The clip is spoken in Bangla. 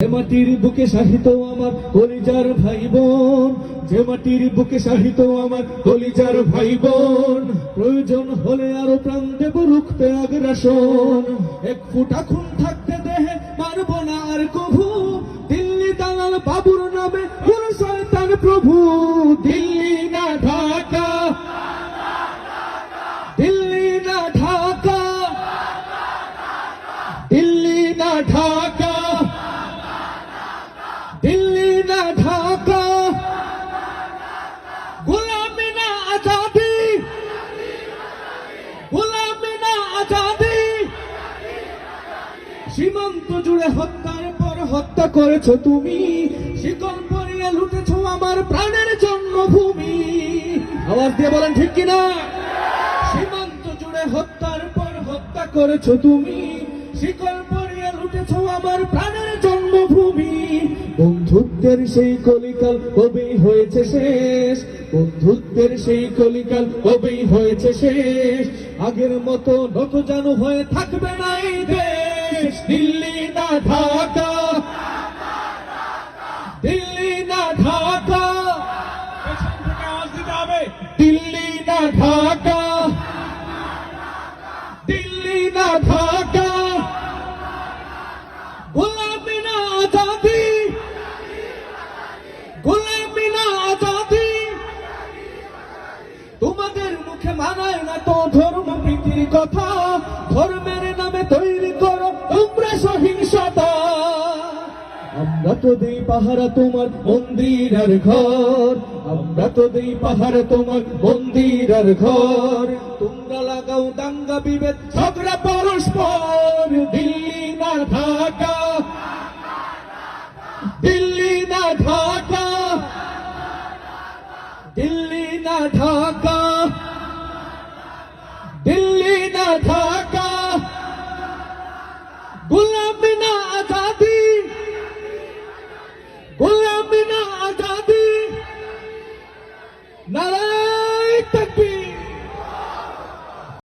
মাটির বুকে সাহিত্য আমার কলিজার ভাই বোন, যে মাটির বুকে সাহিত্য আমার কলিজার ভাই বোন, প্রয়োজন হলে আরো প্রাণ দেব রুখতে আগ্রাসন। এক ফুটা খুন থাকতে দেহে মারব না আর কভু, দিল্লি দালাল বাবুর নামে কোন শয়তান প্রভু। দিল্লি না ঢাকা, দিল্লি না ঢাকা, দিল্লি না ঢাকা, দিল্লি না ঢাকা, গোলামি না আজাদি, গোলামি না আজাদি। সীমান্ত জুড়ে হত্যার পর হত্যা করেছো তুমি, শিকল পরিয়ে লুটেছো আমার প্রাণের জন্মভূমি। আওয়াজ দিয়ে বলেন ঠিক কিনা? সীমান্ত জুড়ে হত্যার পর হত্যা করেছো তুমি, শিকল পরিয়ে লুটেছো আমার প্রাণের জন্মভূমি। বন্ধুত্বের সেই কলিকাল কবেই হয়েছে শেষ, বন্ধুত্বের সেই কলিকাল কবেই হয়েছে শেষ। আগের মতো নত জানু হয়ে থাকবে না এই দেশ। দিল্লি না ঢাকা, দিল্লি না ঢাকা, পেছন থেকে আওয়াজ দিতে হবে। দিল্লি না ঢাকা, দিল্লি না ঢাকা, গোলামি না আজাদি, গোলামি না আজাদি। তোমাদের মুখে মানায় না তো ধর্ম প্রীতির কথা, ধর্মের নামে তৈরি করো তোমরা সহিংসতা। আমরা তো দেই পাহারা তোমার মন্দির আর ঘর, আমরা তো দেই পাহারা তোমার মন্দির আর ঘর। তোমরা লাগাও দাঙ্গা বিভেদ ঝগড়া পরস্পর। দিল্লি না ঢাকা, দিল্লি না ঢাকা, দিল্লি না ঢাকা,